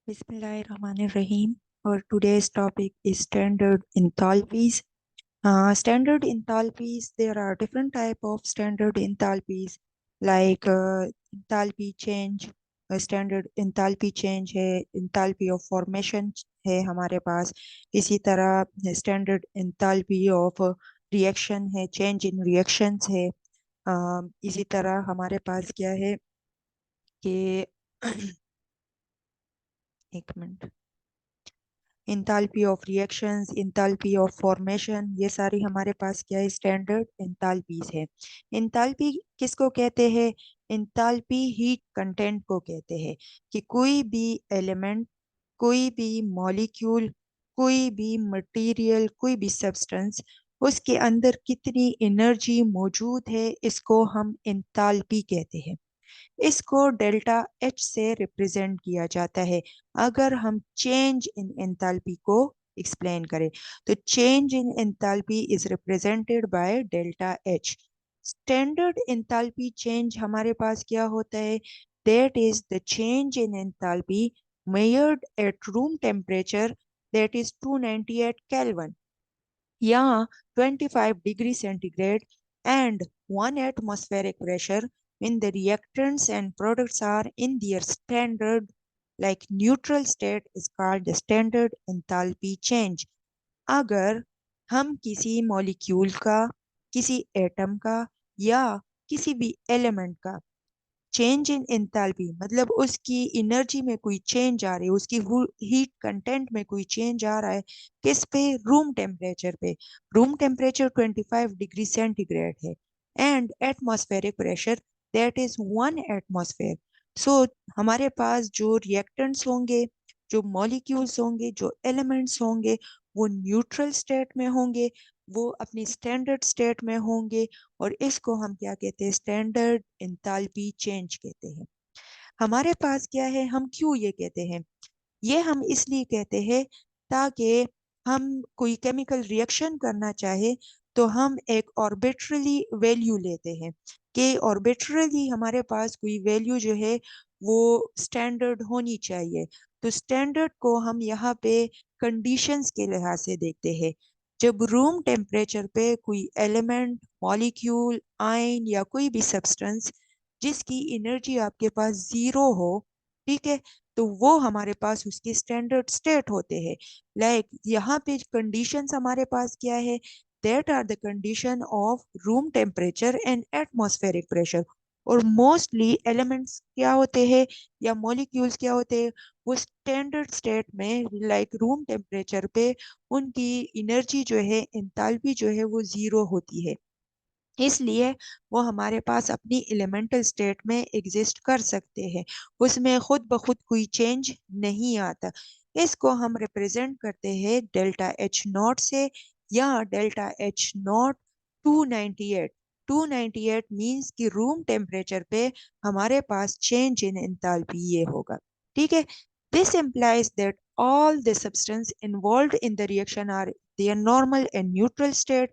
Bismillahirrahmanirrahim. Our today's topic is standard enthalpies. Standard enthalpies, there are different type of standard enthalpies like enthalpy change, standard enthalpy change है, enthalpy of formation है हमारे पास. इसी तरह standard enthalpy of reaction है, change in reactions है. इसी तरह हमारे पास क्या है कि एक minute, enthalpy of reactions, enthalpy of formation, ये सारी हमारे पास क्या है, स्टैंडर्ड इंथाल्पीज है. इंथाल्पी किसको कहते हैं? इंथाल्पी हीट कंटेंट को कहते हैं कि कोई भी एलिमेंट, कोई भी मॉलिक्यूल, कोई भी मटेरियल, कोई भी सब्सटेंस, उसके अंदर कितनी एनर्जी मौजूद है, इसको हम इंथाल्पी कहते हैं. इसको डेल्टा एच से रिप्रेजेंट किया जाता है. अगर हम चेंज इन एंथैल्पी को एक्सप्लेन करें तो change in enthalpy is represented by delta H. Standard enthalpy change हमारे पास क्या होता है? That is the change in enthalpy measured at room temperature, that is 298 Kelvin या 25 degree centigrade and 1 atmospheric pressure when the reactants and products are in their standard like neutral state is called the standard enthalpy change. अगर हम किसी molecule का, किसी atom का या किसी भी एलिमेंट का चेंज इन एंथैल्पी, मतलब उसकी एनर्जी में कोई चेंज आ रही है, उसकी हीट कंटेंट में कोई चेंज आ रहा है, किस पे? रूम टेम्परेचर पे. रूम टेम्परेचर 25 डिग्री सेंटीग्रेड है and atmospheric pressure that is 1 atmosphere. So हमारे पास जो रिएक्टेंट्स होंगे, जो मॉलिक्यूल्स होंगे, जो एलिमेंट्स होंगे, वो न्यूट्रल स्टेट में होंगे, वो अपनी स्टैंडर्ड स्टेट में होंगे. और इसको हम क्या कहते हैं? स्टैंडर्ड एंथैल्पी चेंज कहते हैं. हमारे पास क्या है, हम क्यों ये कहते हैं? ये हम इसलिए कहते हैं ताकि हम कोई केमिकल रिएक्शन करना चाहे तो हम एक ऑर्बिट्रली वैल्यू लेते हैं कि ऑर्बिट्रली हमारे पास कोई वैल्यू जो है वो स्टैंडर्ड होनी चाहिए. तो स्टैंडर्ड को हम यहाँ पे कंडीशंस के लिहाज से देखते हैं. जब रूम टेम्परेचर पे कोई एलिमेंट, मॉलिक्यूल, आयन या कोई भी सब्सटेंस जिसकी एनर्जी आपके पास जीरो हो, ठीक है, तो वो हमारे पास उसके स्टैंडर्ड स्टेट होते हैं. लाइक यहाँ पे कंडीशंस हमारे पास क्या है? That are the condition of room temperature and atmospheric pressure. और मोस्टली एलिमेंट्स क्या होते हैं या मॉलिक्यूल्स क्या होते हैं? वो स्टैंडर्ड स्टेट में लाइक रूम टेम्परेचर पे उनकी एनर्जी जो है, एंथैल्पी जो है, वो जीरो होती है. इसलिए वो हमारे पास अपनी एलिमेंटल स्टेट में एग्जिस्ट कर सकते हैं, उसमें खुद ब खुद कोई चेंज नहीं आता. इसको हम रिप्रेजेंट करते हैं डेल्टा एच नॉट से या डेल्टा एच नॉट 298. 298 मींस कि रूम टेम्परेचर पे हमारे पास चेंज इन एंथैल्पी ये होगा. ठीक है. This implies that all the substance involved in the reaction are their normal and neutral state.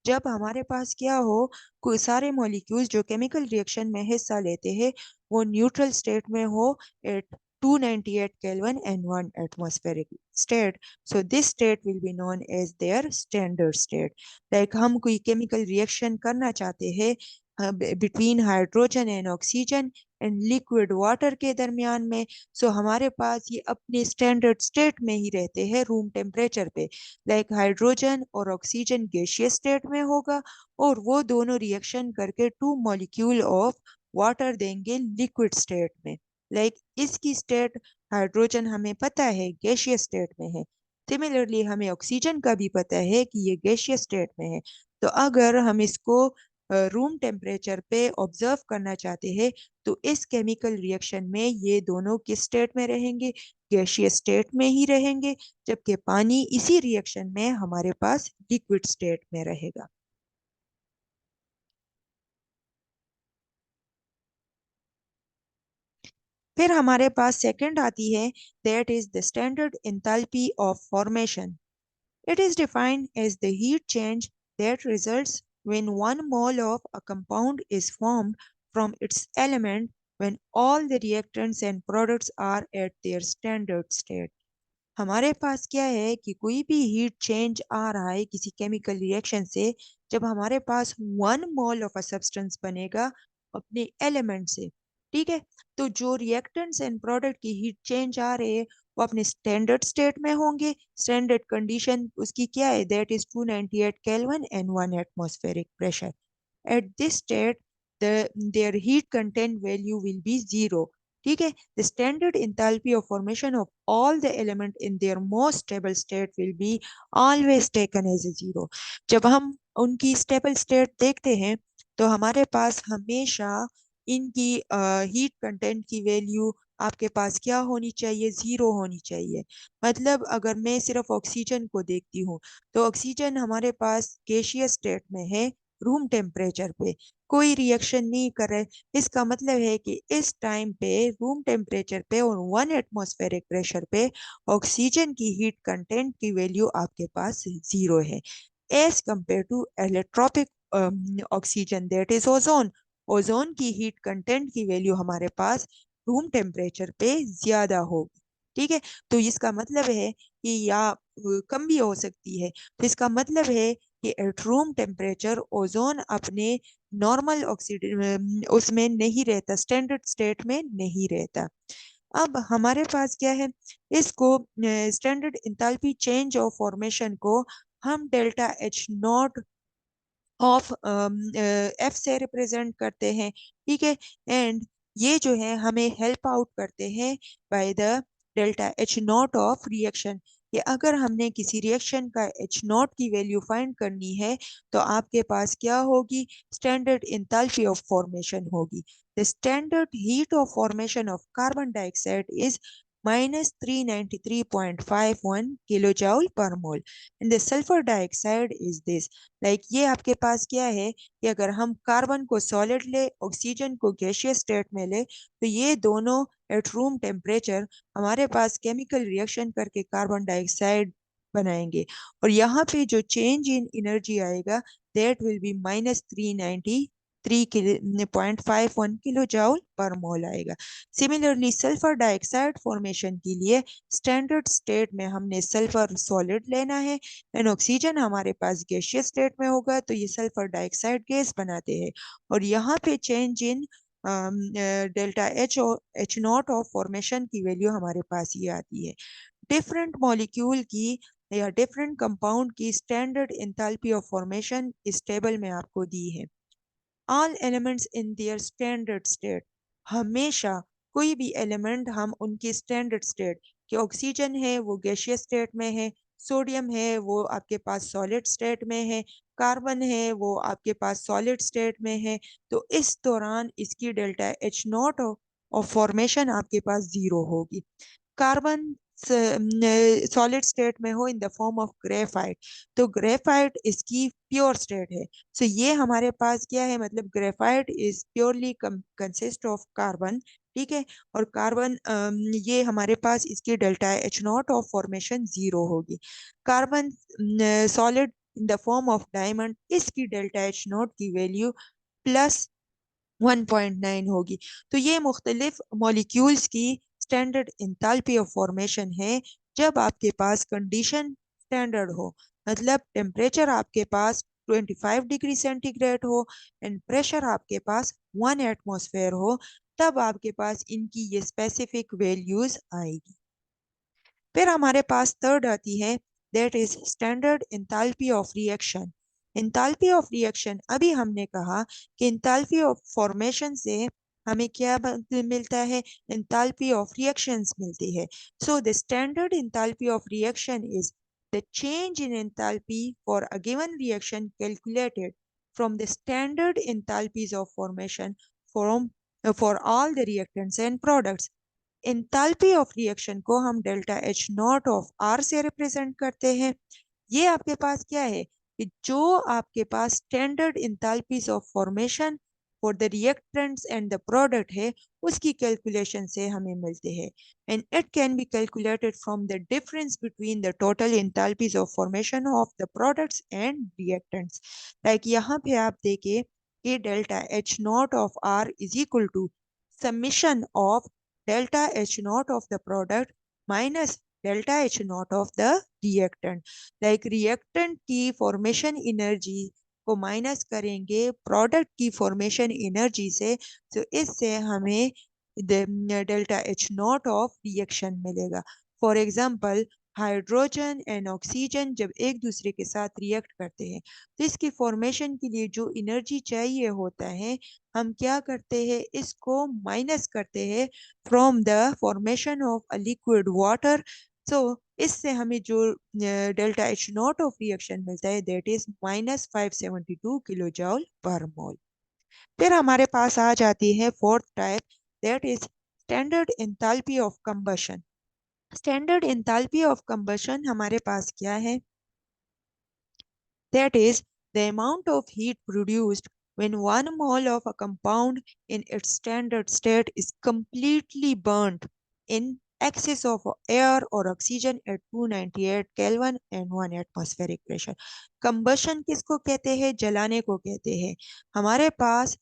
जब हमारे पास क्या हो, कोई सारे मॉलिक्यूल्स जो केमिकल रिएक्शन में हिस्सा लेते हैं वो न्यूट्रल स्टेट में हो eight 298 Kelvin and 1 atmospheric state. So this state will be known as their standard state. Like हम कोई केमिकल रिएक्शन करना चाहते हैं between hydrogen and oxygen and liquid water के दरमियान में, सो हमारे पास ये अपने स्टैंडर्ड स्टेट में ही रहते हैं रूम टेम्परेचर पे. लाइक हाइड्रोजन और ऑक्सीजन गैसियस स्टेट में होगा और वो दोनों रिएक्शन करके टू मॉलिक्यूल ऑफ वाटर देंगे लिक्विड स्टेट में. लाइक इसकी स्टेट हाइड्रोजन हमें पता है गैसियस स्टेट में है. सिमिलरली हमें ऑक्सीजन का भी पता है कि ये गैसियस स्टेट में है. तो अगर हम इसको रूम टेम्परेचर पे ऑब्जर्व करना चाहते हैं तो इस केमिकल रिएक्शन में ये दोनों किस स्टेट में रहेंगे? गैसियस स्टेट में ही रहेंगे, जबकि पानी इसी रिएक्शन में हमारे पास लिक्विड स्टेट में रहेगा. फिर हमारे पास सेकंड आती है, that is the standard enthalpy of formation. It is defined as the heat change that results when one mole of a compound is formed from its element when all the reactants and products are at their standard state. हमारे पास क्या है कि कोई भी heat change आ रहा है किसी केमिकल रिएक्शन से, जब हमारे पास 1 मोल ऑफ अ सब्सटेंस बनेगा अपने एलिमेंट से, ठीक है, तो जो रिएक्टेंट्स एंड प्रोडक्ट की हीट चेंज आ रहे हैं वो अपने स्टैंडर्ड स्टेट में होंगे। स्टैंडर्ड कंडीशन उसकी क्या है, that is 298 kelvin and 1 atmospheric pressure. At this state, their heat content value will be zero. ठीक है, the standard enthalpy of formation of all the element in their most stable state will be always taken as a zero. जब हम उनकी stable state देखते हैं तो हमारे पास हमेशा इनकी हीट कंटेंट की वैल्यू आपके पास क्या होनी चाहिए, जीरो होनी चाहिए। मतलब अगर मैं सिर्फ ऑक्सीजन को देखती हूँ तो ऑक्सीजन हमारे पास गैसियस स्टेट में है, रूम टेम्परेचर पे कोई रिएक्शन नहीं कर रहे। इसका मतलब है कि इस टाइम पे रूम टेम्परेचर पे और 1 एटमॉस्फेरिक प्रेशर पे ऑक्सीजन की हीट कंटेंट की वैल्यू आपके पास जीरो है, as compare to allotropic oxygen that is ozone. Ozone की हीट कंटेंट की वैल्यू हमारे पास रूम टेम्परेचर पे ज्यादा होगी। ठीक है, तो इसका मतलब है कि या कम भी हो सकती है। तो इसका मतलब है कि एट रूम टेम्परेचर ओजोन अपने नॉर्मल ऑक्सीजन उसमें नहीं रहता, स्टैंडर्ड स्टेट में नहीं रहता। अब हमारे पास क्या है, इसको standard enthalpy change of formation को हम delta H not of F से रिप्रेजेंट करते हैं। ठीक है, एंड ये जो है हमें हेल्प आउट करते हैं by the delta H not of reaction. कि अगर हमने किसी रिएक्शन का एच नॉट की वैल्यू फाइंड करनी है तो आपके पास क्या होगी, स्टैंडर्ड इंथैल्पी ऑफ फॉर्मेशन होगी। The standard heat of formation of carbon dioxide is -393.51 kilojoule per mole and the sulphur dioxide is this. Like ये आपके पास क्या है कि अगर हम कार्बन को सॉलिड ले, ऑक्सीजन को गैसियस स्टेट में ले, तो ये दोनों एट रूम टेम्परेचर हमारे पास केमिकल रिएक्शन करके कार्बन डाइऑक्साइड बनाएंगे। और यहाँ पे जो चेंज इन एनर्जी आएगा that will be -393.51 kilo joule per mole आएगा। सिमिलरली सल्फर डाइऑक्साइड फॉर्मेशन के लिए स्टैंडर्ड स्टेट में हमने सल्फर सॉलिड लेना है एंड ऑक्सीजन हमारे पास गैसियस स्टेट में होगा, तो ये सल्फर डाइऑक्साइड गैस बनाते हैं। और यहाँ पे change in delta H not of formation की वैल्यू हमारे पास ये आती है। डिफरेंट मॉलिक्यूल की या डिफरेंट कंपाउंड की स्टैंडर्ड इंथैल्पी ऑफ फॉर्मेशन इस टेबल में आपको दी है। All elements in their standard state, हमेशा कोई भी एलिमेंट हम उनकी स्टैंडर्ड स्टेट, कि ऑक्सीजन है वो गैसियस स्टेट में है, सोडियम है वो आपके पास सॉलिड स्टेट में है, कार्बन है वो आपके पास सॉलिड स्टेट में है, तो इस दौरान इसकी delta H not of formation आपके पास जीरो होगी। कार्बन सॉलिड स्टेट में हो in the form of graphite, तो ग्रेफाइट इसकी प्योर स्टेट है। सो ये हमारे पास क्या है, मतलब graphite is purely consist of carbon. ठीक है, और कार्बन ये हमारे पास इसकी delta H not of formation zero होगी। Carbon solid in the form of diamond, इसकी डेल्टा एच नॉट की वैल्यू +1.9 होगी। तो ये मुख्तलिफ मॉलिक्यूल्स की स्टैंडर्ड इंथैल्पी ऑफ फॉर्मेशन है जब आपके पास कंडीशन स्टैंडर्ड हो, मतलब टेम्परेचर आपके पास 25 डिग्री सेंटीग्रेड हो एंड प्रेशर आपके पास 1 एटमॉस्फेयर हो, तब आपके पास इनकी ये स्पेसिफिक वैल्यूज आएगी। फिर हमारे पास थर्ड आती है, that is standard enthalpy of reaction. Enthalpy of reaction, अभी हमने कहा कि इंथैल्पी ऑफ फॉर्मेशन से हमें क्या मिलता है, इंथैल्पी ऑफ रिएक्शंस मिलती है। So the standard enthalpy of reaction is the change in enthalpy for a given reaction calculated from the standard enthalpies of formation from for all the reactants and products. Enthalpy of reaction को हम delta H not of R से represent करते हैं। ये आपके पास क्या है कि जो आपके पास standard enthalpies of formation for the reactants and the product है उसकी कैलकुलेशन से हमें मिलते हैं and it can be calculated from the difference between the total enthalpies of formation of the products and reactants. Like यहाँ पे आप देखिए कि delta H not of R is equal to summation of delta H naught of the product minus delta H naught of the reactant. Like reactant की formation energy को minus करेंगे product की formation energy से, तो इससे हमें delta H not of reaction मिलेगा। For example hydrogen and oxygen जब एक दूसरे के साथ रिएक्ट करते हैं तो इसकी फॉर्मेशन के लिए जो एनर्जी चाहिए होता है, हम क्या करते हैं, इसको माइनस करते हैं from the formation of a liquid water. So इससे हमें जो delta H not of reaction मिलता है that is -572 kilo joule per mole. फिर हमारे पास आ जाती है fourth type, that is standard enthalpy of combustion. Standard enthalpy of combustion हमारे पास क्या है, that is the amount of heat produced when 1 mole of a compound in its standard state is completely burnt in excess of air or oxygen at 298 Kelvin and 1 atmospheric pressure। Combustion किसको कहते हैं, जलाने को कहते हैं। हमारे पास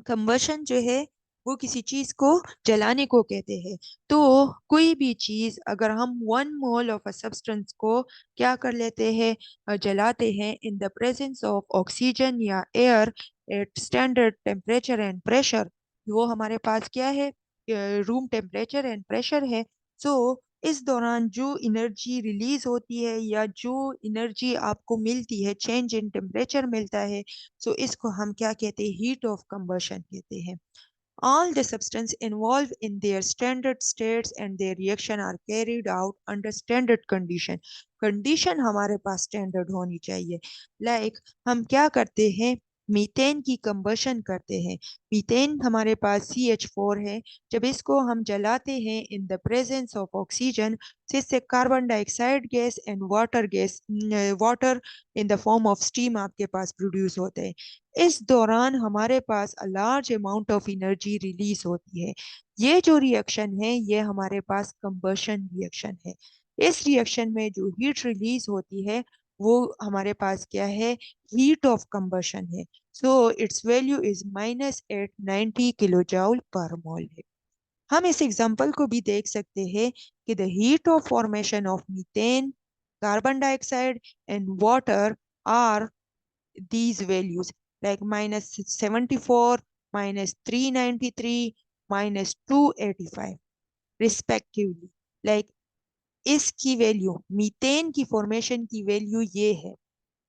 combustion जो है वो किसी चीज को जलाने को कहते हैं। तो कोई भी चीज अगर हम 1 मोल ऑफ अ सब्सटेंस को क्या कर लेते हैं, जलाते हैं in the presence of oxygen या air at standard temperature and pressure, वो हमारे पास क्या है, रूम टेम्परेचर एंड प्रेशर है। सो इस दौरान जो एनर्जी रिलीज होती है या जो एनर्जी आपको मिलती है, चेंज इन टेम्परेचर मिलता है, सो इसको हम क्या कहते हैं, हीट ऑफ कंबशन कहते हैं। All the substances involved in their standard states and their reaction are carried out under standard condition। Condition हमारे पास स्टैंडर्ड होनी चाहिए। लाइक हम क्या करते हैं, मीथेन की कंबशन करते हैं। मीथेन हमारे पास CH4 है, जब इसको हम जलाते हैं in the presence of oxygen, जिससे carbon dioxide gas and water gas, water in the form of steam आपके पास प्रोड्यूस होते हैं। इस दौरान हमारे पास large amount of energy release होती है। ये जो रिएक्शन है ये हमारे पास कंबशन रिएक्शन है। इस रिएक्शन में जो हीट रिलीज होती है वो हमारे पास क्या है, हीट ऑफ कंबशन है। So its value is -890 kilo joule per mole है। हम इस एग्जांपल को भी देख सकते हैं कि the heat of formation of methane, carbon dioxide and water are these values like -74, -393, -285 respectively। like इसकी वैल्यू, मीथेन की फॉर्मेशन की वैल्यू ये है,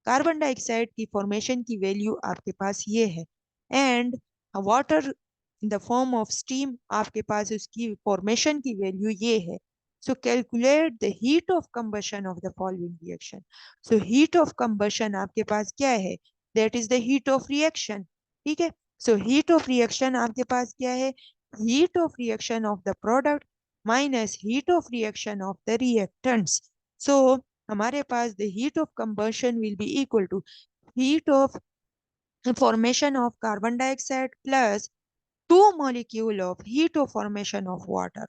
कार्बन डाइऑक्साइड की फॉर्मेशन की वैल्यू आपके पास ये है, and water in the form of steam आपके पास उसकी फॉर्मेशन की वैल्यू ये है। So calculate the heat of combustion of the following reaction. So heat of combustion आपके पास क्या है, that is the heat of reaction. ठीक है, सो हीट ऑफ रिएक्शन आपके पास क्या है, heat of reaction of the product minus heat of reaction of the reactants. So हमारे पास the heat of combustion will be equal to heat of formation of carbon dioxide plus 2 molecule of heat of formation of water.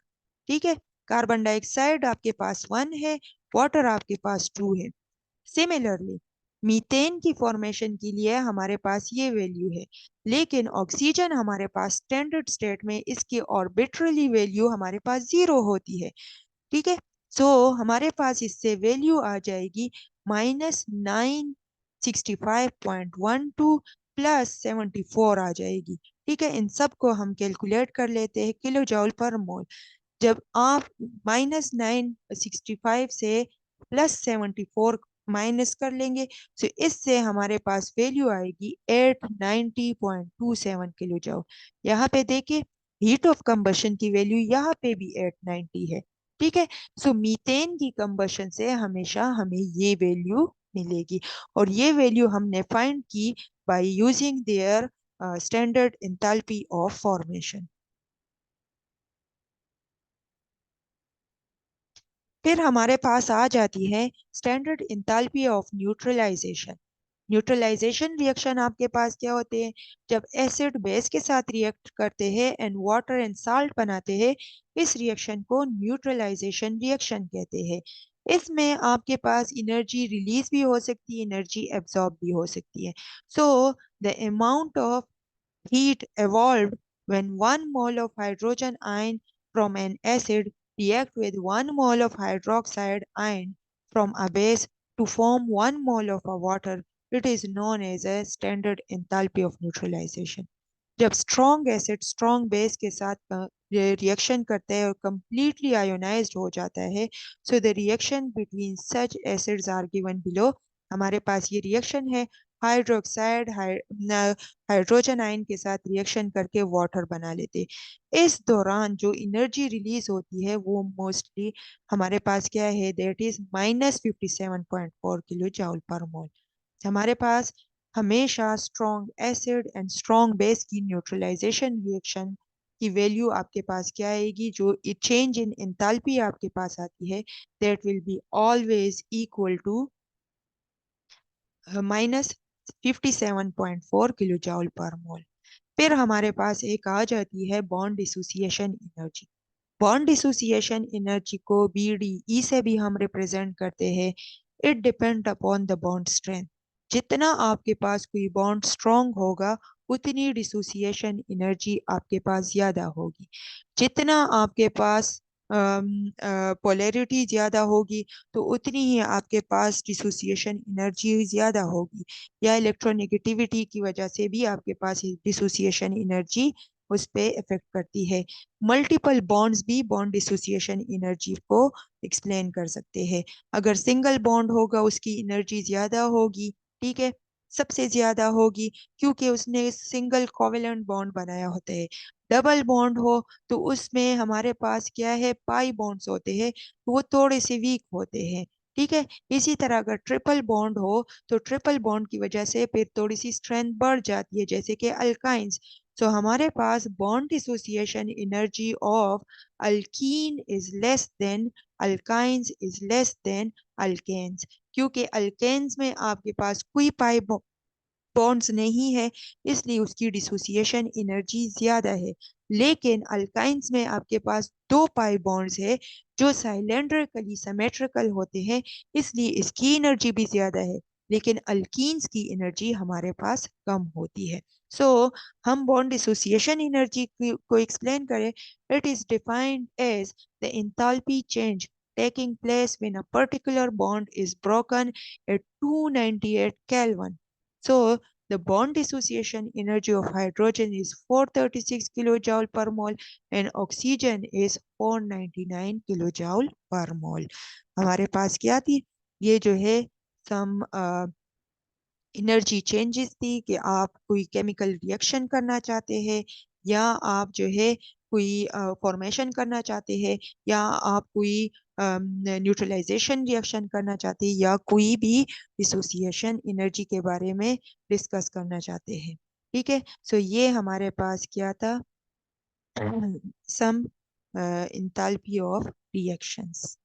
ठीक है, carbon dioxide आपके पास 1 है, water आपके पास 2 है। Similarly methane की formation के लिए हमारे पास ये वैल्यू है, लेकिन ऑक्सीजन हमारे पास स्टैंडर्ड स्टेट में इसकी ऑर्बिट्रली वैल्यू हमारे पास 0 होती है। ठीक है, सो हमारे पास इससे वैल्यू आ जाएगी -965.12 +74 आ जाएगी। ठीक है, इन सब को हम कैलकुलेट कर लेते हैं किलो जूल पर मोल। जब आप -965 से +74 माइनस कर लेंगे तो इससे हमारे पास वैल्यू आएगी 890.27 किलो जूल। यहाँ पे देखिए हीट ऑफ कंबशन की वैल्यू यहाँ पे भी 890 है। ठीक है, सो मीथेन की कंबशन से हमेशा हमें ये वैल्यू मिलेगी, और ये वैल्यू हमने फाइंड की by using their standard enthalpy of formation. फिर हमारे पास आ जाती है standard enthalpy of neutralization. Neutralization reaction आपके पास क्या होते हैं, जब एसिड बेस के साथ रिएक्ट करते हैं एंड वाटर एंड साल्ट बनाते हैं, इस रिएक्शन को न्यूट्रलाइजेशन रिएक्शन कहते हैं। इसमें आपके पास एनर्जी रिलीज भी हो सकती है, एनर्जी एब्जॉर्ब भी हो सकती है। सो The amount of heat evolved when 1 mole of hydrogen ion from an acid react with 1 mole of hydroxide ion from a base to form 1 mole of a water. It is known as a standard enthalpy of neutralization. जब strong acid strong base के साथ reaction करता है और completely ionised हो जाता है, so the reaction between such acids are given below. हमारे पास ये रिएक्शन है, हाइड्रोक्साइड हाइड्रोजन आयन के साथ रिएक्शन करके वाटर बना लेते। इस दौरान जो एनर्जी रिलीज होती है वो मोस्टली हमारे पास क्या है, that is -57.4 kilo joule per मोल। हमारे पास हमेशा strong acid and strong base की न्यूट्रलाइजेशन रिएक्शन की वैल्यू आपके पास क्या आएगी, जो चेंज इन एंथैल्पी आपके पास आती है, that will be always equal to -57.4 kilo joule per mole. फिर हमारे पास एक आ जाती है bond dissociation energy. Bond dissociation energy को BDE से भी हम रिप्रेजेंट करते हैं। It depend upon the bond strength. जितना आपके पास कोई बॉन्ड स्ट्रॉन्ग होगा उतनी डिसोसिएशन एनर्जी आपके पास ज्यादा होगी। जितना आपके पास पोलैरिटी ज्यादा होगी तो उतनी ही आपके पास डिसोसिएशन एनर्जी ज्यादा होगी, या इलेक्ट्रोनेगेटिविटी की वजह से भी आपके पास डिसोसिएशन एनर्जी उस पे इफेक्ट करती है। मल्टीपल बॉन्ड्स भी बॉन्ड डिसोसिएशन एनर्जी को एक्सप्लेन कर सकते हैं। अगर सिंगल बॉन्ड होगा उसकी एनर्जी ज्यादा होगी, ठीक है, सबसे ज्यादा होगी, क्योंकि उसने सिंगल कोवेलेंट बॉन्ड बनाया होता है। डबल बॉन्ड हो तो उसमें हमारे पास क्या है, पाई बॉन्ड्स होते हैं, तो वो थोड़े से वीक होते हैं, ठीक है। इसी तरह अगर ट्रिपल बॉन्ड हो तो ट्रिपल बॉन्ड की वजह से फिर थोड़ी सी स्ट्रेंथ बढ़ जाती है, जैसे कि अल्काइंस। सो हमारे पास bond dissociation energy of alkene is less than alkynes is less than alkanes, क्योंकि अल्केन्स में आपके पास कोई पाई बॉन्ड्स नहीं है, इसलिए उसकी डिसोसिएशन एनर्जी ज्यादा है। लेकिन अल्काइंस में आपके पास दो पाई बॉन्ड्स है जो साइलेंड्रिकली सिमेट्रिकल होते हैं, इसलिए इसकी एनर्जी भी ज्यादा है। लेकिन अल्कीन्स की एनर्जी हमारे पास कम होती है। सो हम बॉन्ड डिसोसिएशन एनर्जी को एक्सप्लेन करें, it is defined as the enthalpy change taking place when a particular bond is broken at 298 Kelvin. So the bond dissociation energy of hydrogen is 436 kilojoule per mole and oxygen is 499 kilojoule per mole. हमारे पास क्या थी, ये जो है some energy changes थी कि आप कोई केमिकल रिएक्शन करना चाहते हैं, या आप जो है कोई फॉर्मेशन करना चाहते हैं, या आप कोई न्यूट्रलाइजेशन रिएक्शन करना चाहते हैं, या कोई भी डिसोसिएशन एनर्जी के बारे में डिस्कस करना चाहते हैं, ठीक है। सो ये हमारे पास क्या था, सम एंथैल्पी ऑफ रिएक्शंस।